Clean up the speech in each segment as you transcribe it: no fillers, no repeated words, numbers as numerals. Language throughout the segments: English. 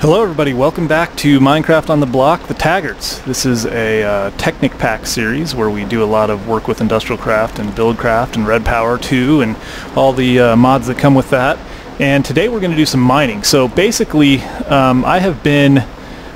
Hello everybody, welcome back to Minecraft on the Block, the Taggarts. This is a Technic pack series where we do a lot of work with Industrial Craft and Buildcraft and Red Power 2 and all the mods that come with that. And today we're going to do some mining. So basically, I have been,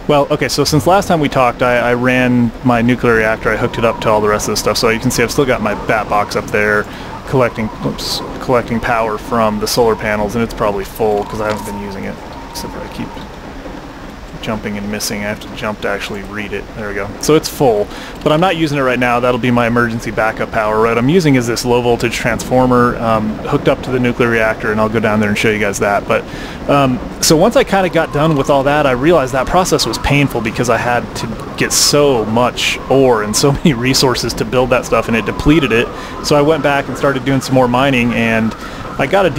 so since last time we talked, I ran my nuclear reactor, I hooked it up to all the rest of the stuff. So you can see I've still got my bat box up there collecting power from the solar panels, and it's probably full because I haven't been using it, except for I keep jumping and missing. I have to jump to actually read it. There we go. So it's full, but I'm not using it right now. That'll be my emergency backup power. What I'm using is this low voltage transformer hooked up to the nuclear reactor, and I'll go down there and show you guys that. But so once I kind of got done with all that, I realized that process was painful because I had to get so much ore and so many resources to build that stuff, and it depleted it. So I went back and started doing some more mining, and I got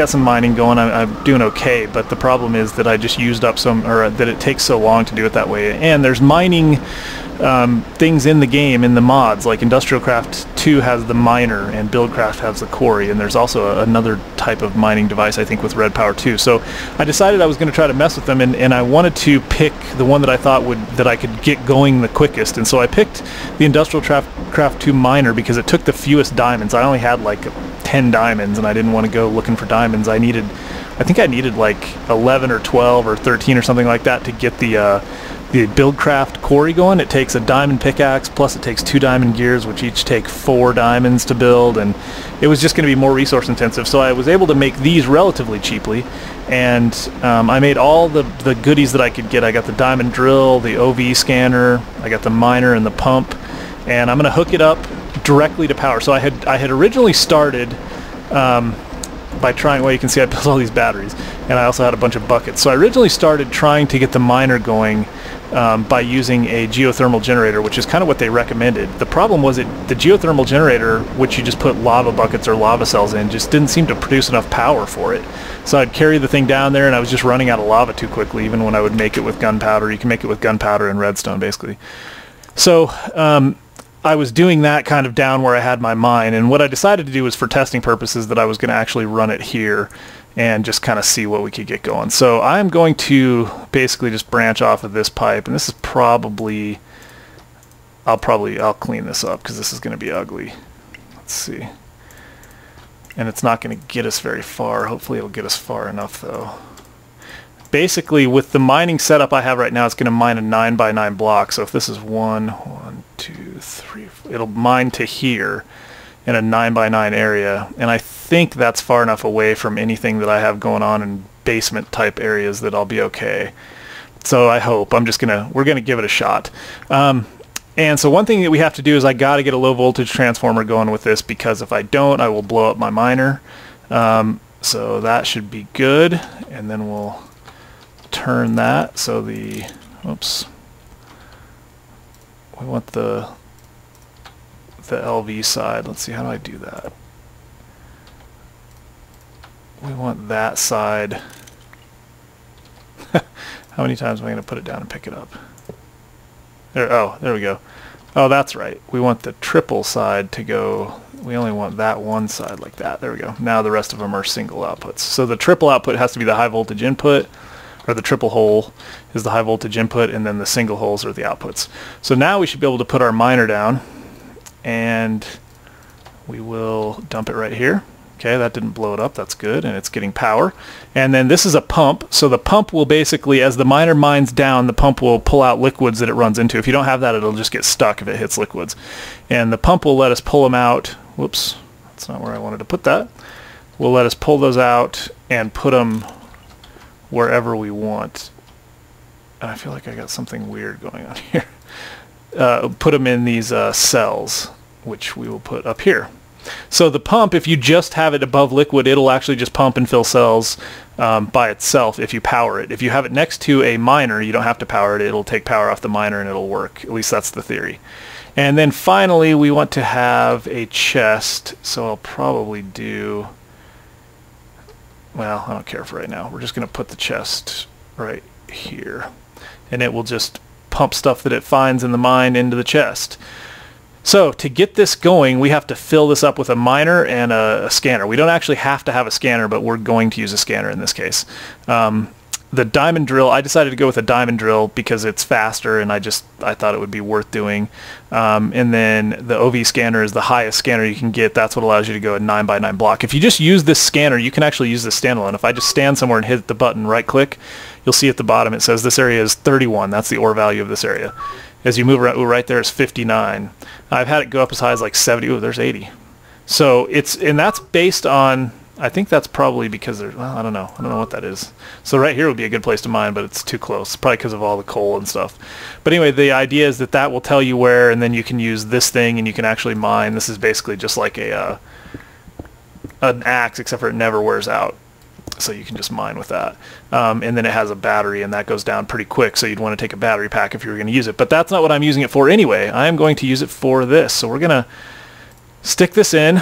some mining going. I'm doing okay, but the problem is that I just used up that it takes so long to do it that way. And there's mining things in the game, in the mods, like Industrial Craft 2 has the miner and Buildcraft has the quarry, and there's also another type of mining device, I think, with Red Power 2. So I decided I was going to try to mess with them, and I wanted to pick the one that I thought that I could get going the quickest. And so I picked the Industrial Craft 2 miner because it took the fewest diamonds. I only had like 10 diamonds, and I didn't want to go looking for diamonds. I think I needed like 11 or 12 or 13 or something like that to get the Buildcraft quarry going. It takes a diamond pickaxe, plus it takes 2 diamond gears, which each take 4 diamonds to build, and it was just going to be more resource intensive. So I was able to make these relatively cheaply, and I made all the goodies that I could get. I got the diamond drill, the OV scanner, I got the miner and the pump, and I'm going to hook it up directly to power. So I had originally started by trying, well, you can see I built all these batteries, and I also had a bunch of buckets. So I originally started trying to get the miner going by using a geothermal generator, which is kind of what they recommended. The problem was the geothermal generator, which you just put lava buckets or lava cells in, just didn't seem to produce enough power for it. So I'd carry the thing down there, and I was just running out of lava too quickly, even when I would make it with gunpowder. You can make it with gunpowder and redstone, basically. So I was doing that kind of down where I had my mine, and what I decided to do was, for testing purposes, that I was going to actually run it here and just kind of see what we could get going. So I'm going to basically just branch off of this pipe, and this is probably, I'll clean this up because this is going to be ugly. Let's see. And it's not going to get us very far. Hopefully it'll get us far enough though. Basically, with the mining setup I have right now, it's going to mine a 9x9 block. So if this is 1, 2, 3, it'll mine to here in a 9x9 area, and I think that's far enough away from anything that I have going on in basement type areas that I'll be okay. So I hope. We're gonna give it a shot. And so one thing that we have to do is I got to get a low voltage transformer going with this, because if I don't, I will blow up my miner. So that should be good, and then we'll turn that so we want the LV side. Let's see, how do I do that? We want that side. How many times am I going to put it down and pick it up? There we go. Oh, that's right. We want the triple side to go. We only want that one side like that. There we go. Now the rest of them are single outputs. So the triple output has to be the high voltage input, or the triple hole is the high voltage input, and then the single holes are the outputs. So now we should be able to put our miner down, and we will dump it right here. Okay, that didn't blow it up. That's good, and it's getting power. And then this is a pump, so the pump will basically, as the miner mines down, the pump will pull out liquids that it runs into. If you don't have that, it'll just get stuck if it hits liquids. And the pump will let us pull them out. Whoops, that's not where I wanted to put that. Will let us pull those out and put them wherever we want. And I feel like I got something weird going on here. Put them in these cells, which we will put up here. So the pump, if you just have it above liquid, it'll actually just pump and fill cells by itself if you power it. If you have it next to a miner, you don't have to power it. It'll take power off the miner and it'll work. At least that's the theory. And then finally, we want to have a chest. So I'll probably do, well, I don't care for right now. We're just going to put the chest right here, and it will just pump stuff that it finds in the mine into the chest. So to get this going, we have to fill this up with a miner and a scanner. We don't actually have to have a scanner, but we're going to use a scanner in this case. the diamond drill, I decided to go with a diamond drill because it's faster, and I thought it would be worth doing. And then the OV scanner is the highest scanner you can get. That's what allows you to go a 9x9 block. If you just use this scanner, you can actually use this standalone. If I just stand somewhere and hit the button, right click, you'll see at the bottom it says this area is 31. That's the ore value of this area. As you move around, right there is 59. I've had it go up as high as like 70. Ooh, there's 80. So and that's based on, I think that's probably because there's, well, I don't know what that is. So right here would be a good place to mine, but it's too close, probably because of all the coal and stuff. But anyway, the idea is that will tell you where, and then you can use this thing and you can actually mine. This is basically just like an axe, except for it never wears out. So you can just mine with that. And then it has a battery, and that goes down pretty quick, so you'd want to take a battery pack if you were going to use it. But that's not what I'm using it for anyway. I am going to use it for this. So we're going to stick this in,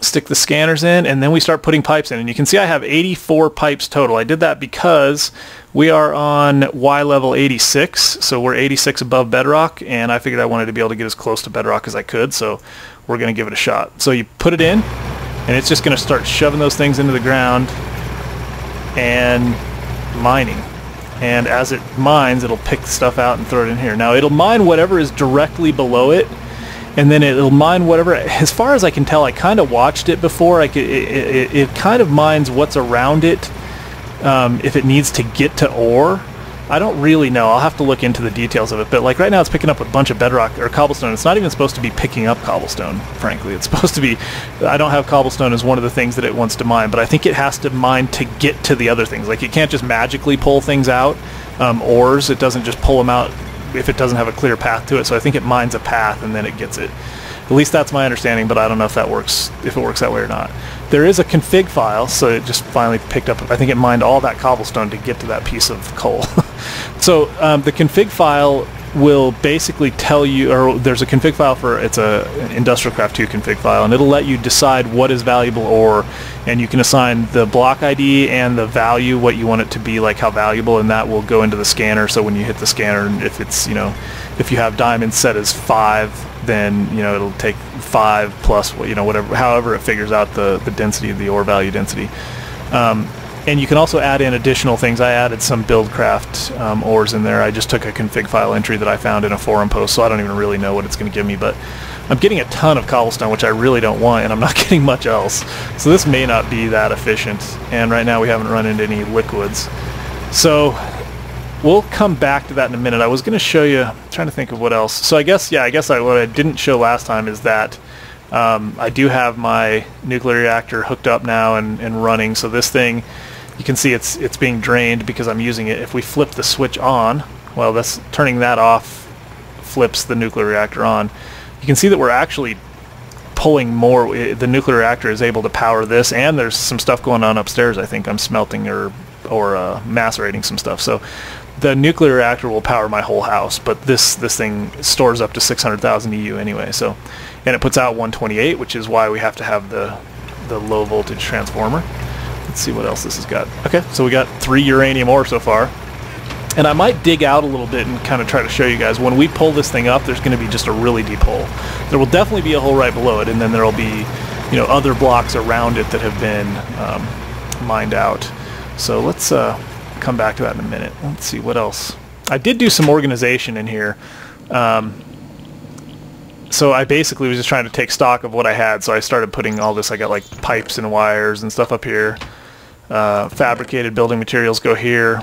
stick the scanners in, and then we start putting pipes in. And you can see I have 84 pipes total. I did that because we are on Y level 86, so we're 86 above bedrock, and I figured I wanted to be able to get as close to bedrock as I could, so we're going to give it a shot. So you put it in, and it's just going to start shoving those things into the ground and mining. And as it mines, it'll pick stuff out and throw it in here. Now it'll mine whatever is directly below it, and then it'll mine whatever. As far as I can tell, I kind of watched it before. It kind of mines what's around it if it needs to get to ore. I don't really know. I'll have to look into the details of it. But like right now, it's picking up a bunch of bedrock or cobblestone. It's not even supposed to be picking up cobblestone, frankly. It's supposed to be. I don't have cobblestone as one of the things that it wants to mine, but I think it has to mine to get to the other things. Like it can't just magically pull things out. Ores, it doesn't just pull them out if it doesn't have a clear path to it. So I think it mines a path and then it gets it. At least that's my understanding, but I don't know if that works, if it works that way or not. There is a config file, so it just finally picked up, I think it mined all that cobblestone to get to that piece of coal. So the config file will basically tell you, or there's a config file for, it's an Industrial Craft 2 config file, and it'll let you decide what is valuable ore, and you can assign the block ID and the value, what you want it to be, like how valuable, and that will go into the scanner. So when you hit the scanner, if it's, if you have diamonds set as 5, then it'll take 5 plus whatever, however it figures out the density of the ore value density. And you can also add in additional things. I added some Buildcraft ores in there. I just took a config file entry that I found in a forum post, so I don't even really know what it's going to give me, but I'm getting a ton of cobblestone, which I really don't want, and I'm not getting much else. So this may not be that efficient, and right now we haven't run into any liquids. So we'll come back to that in a minute. I was going to show you, I'm trying to think of what else. So I guess what I didn't show last time is that I do have my nuclear reactor hooked up now and running. So this thing, you can see it's being drained because I'm using it. If we flip the switch on, well, that's turning that off flips the nuclear reactor on. You can see that we're actually pulling more. The nuclear reactor is able to power this, and there's some stuff going on upstairs. I think I'm smelting or macerating some stuff. So the nuclear reactor will power my whole house, but this thing stores up to 600,000 EU anyway. So, and it puts out 128, which is why we have to have the low voltage transformer. Let's see what else this has got. Okay, so we got 3 uranium ore so far. And I might dig out a little bit and kind of try to show you guys. When we pull this thing up, there's going to be just a really deep hole. There will definitely be a hole right below it, and then there will be, other blocks around it that have been mined out. So let's come back to that in a minute. Let's see what else. I did do some organization in here. So I basically was just trying to take stock of what I had. So I started putting all this. I got like pipes and wires and stuff up here. Fabricated building materials go here.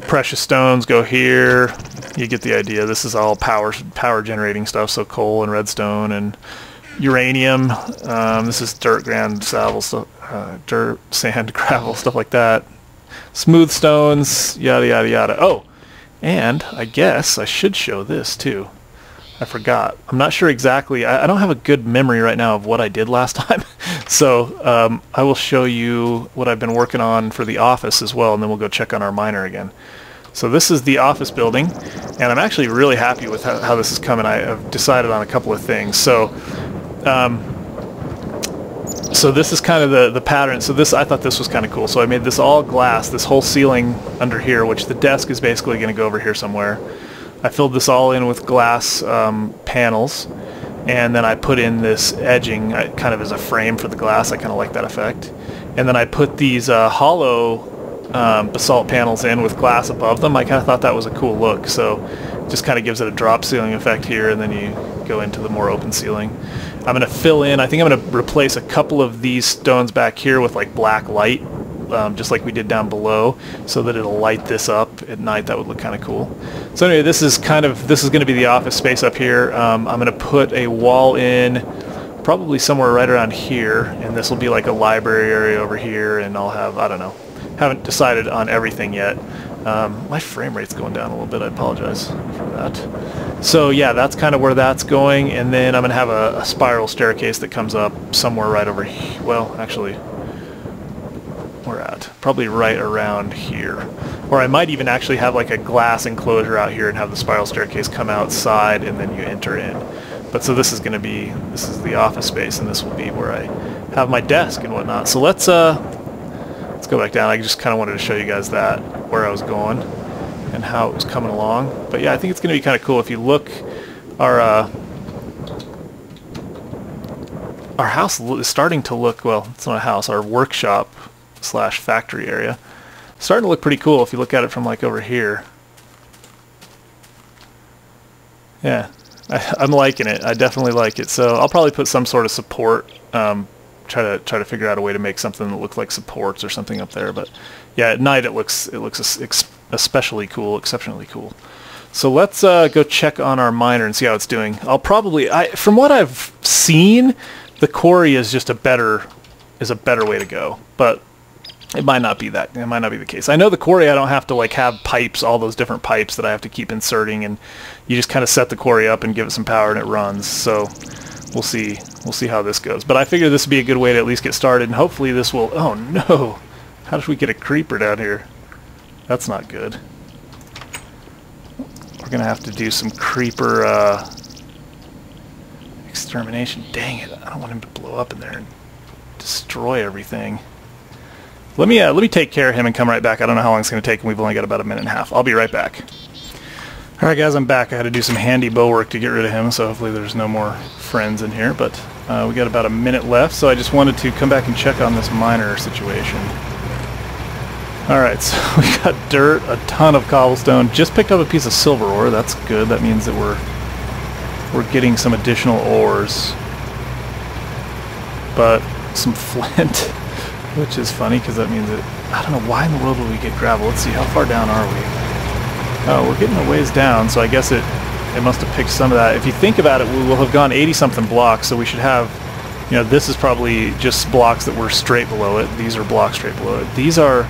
Precious stones go here. You get the idea. This is all power generating stuff. So coal and redstone and uranium. This is dirt, sand, gravel, stuff like that. Smooth stones, yada yada yada. Oh, and I guess I should show this too. I forgot. I'm not sure exactly. I don't have a good memory right now of what I did last time. So I will show you what I've been working on for the office as well, and then we'll go check on our miner again. So this is the office building, and I'm actually really happy with how this is coming. I've decided on a couple of things. So so this is kind of the pattern. So this, I thought this was kind of cool. So I made this all glass, this whole ceiling under here, which the desk is basically going to go over here somewhere. I filled this all in with glass panels, and then I put in this edging kind of as a frame for the glass. I kind of like that effect. And then I put these hollow basalt panels in with glass above them. I kind of thought that was a cool look, so just kind of gives it a drop ceiling effect here, and then you go into the more open ceiling. I'm going to fill in, I think I'm going to replace a couple of these stones back here with like black light, just like we did down below, so that it'll light this up at night. That would look kind of cool. So anyway, this is going to be the office space up here. I'm going to put a wall in probably somewhere right around here, and this will be like a library area over here, and I'll have, I don't know, haven't decided on everything yet. My frame rate's going down a little bit, I apologize for that. So yeah, that's kind of where that's going, and then I'm going to have a spiral staircase that comes up somewhere right over here. Well, actually, we're at probably right around here. Or I might even actually have like a glass enclosure out here and have the spiral staircase come outside and then you enter in. But so this is going to be, this is the office space, and this will be where I have my desk and whatnot. So let's go back down. I just kind of wanted to show you guys that, where I was going and how it was coming along. But yeah, I think it's going to be kind of cool. If you look, our house is starting to look, well, it's not a house, our workshop slash factory area, starting to look pretty cool if you look at it from like over here. Yeah, I'm liking it. I definitely like it. So I'll probably put some sort of support, try to figure out a way to make something that looks like supports or something up there. But yeah, at night it looks especially cool, exceptionally cool. So let's go check on our miner and see how it's doing. I'll probably, from what I've seen, the quarry is just a better way to go, but it might not be that. It might not be the case. I know the quarry, I don't have to like have pipes, all those different pipes that I have to keep inserting, and you just kind of set the quarry up and give it some power and it runs. So we'll see how this goes. But I figure this would be a good way to at least get started, and hopefully this will, oh no, how did we get a creeper down here? That's not good. We're gonna have to do some creeper extermination. Dang it, I don't want him to blow up in there and destroy everything. Let me take care of him and come right back. I don't know how long it's going to take, and we've only got about a minute and a half. I'll be right back. Alright guys, I'm back. I had to do some handy bow work to get rid of him, so hopefully there's no more friends in here, but we got about a minute left, so I just wanted to come back and check on this miner situation. Alright, so we got dirt, a ton of cobblestone, just picked up a piece of silver ore. That's good. That means that we're getting some additional ores. But some flint, which is funny because that means that, I don't know why in the world would we get gravel. Let's see, how far down are we? Oh, we're getting a ways down, so I guess it must have picked some of that. If you think about it, we will have gone 80-something blocks, so we should have, you know, this is probably just blocks that were straight below it. These are blocks straight below it. These are,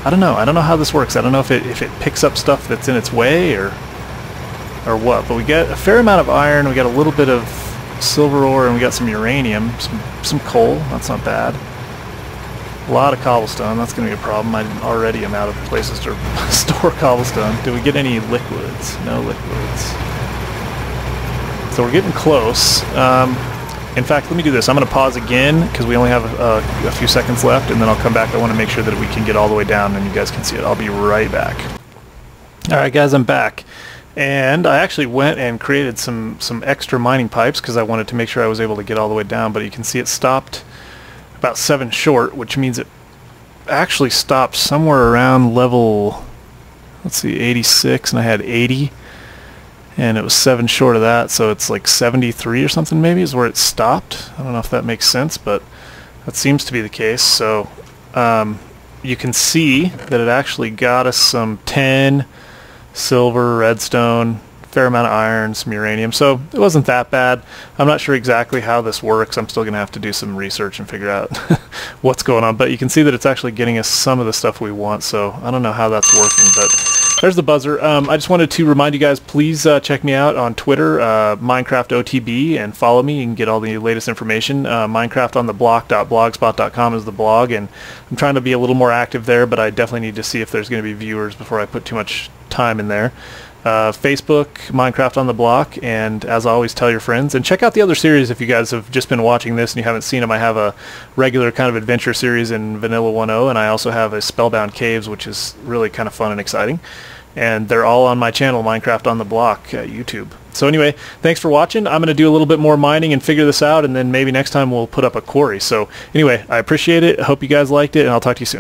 I don't know how this works. I don't know if it picks up stuff that's in its way or what, but we get a fair amount of iron, we got a little bit of silver ore, and we got some uranium, some coal. That's not bad. A lot of cobblestone. That's going to be a problem. I already am out of places to store cobblestone. Did we get any liquids? No liquids. So we're getting close. In fact, let me do this. I'm going to pause again because we only have a few seconds left, and then I'll come back. I want to make sure that we can get all the way down and you guys can see it. I'll be right back. Alright guys, I'm back. And I actually went and created some extra mining pipes because I wanted to make sure I was able to get all the way down, but you can see it stopped about 7 short, which means it actually stopped somewhere around level, let's see, 86, and I had 80, and it was 7 short of that, so it's like 73 or something maybe is where it stopped. I don't know if that makes sense, but that seems to be the case. So you can see that it actually got us some tin, silver, redstone, fair amount of iron, some uranium, so it wasn't that bad. I'm not sure exactly how this works. I'm still gonna have to do some research and figure out what's going on, but you can see that it's actually getting us some of the stuff we want, so I don't know how that's working, but there's the buzzer. I just wanted to remind you guys, please check me out on Twitter, MinecraftOTB, and follow me. You can get all the latest information. MinecraftOnTheBlock.blogspot.com is the blog, and I'm trying to be a little more active there, but I definitely need to see if there's going to be viewers before I put too much time in there. Facebook, Minecraft on the Block, and as always, tell your friends. And check out the other series if you guys have just been watching this and you haven't seen them. I have a regular kind of adventure series in Vanilla 1.0, and I also have a Spellbound Caves, which is really kind of fun and exciting. And they're all on my channel, Minecraft on the Block, YouTube. So anyway, thanks for watching. I'm going to do a little bit more mining and figure this out, and then maybe next time we'll put up a quarry. So anyway, I appreciate it. I hope you guys liked it, and I'll talk to you soon.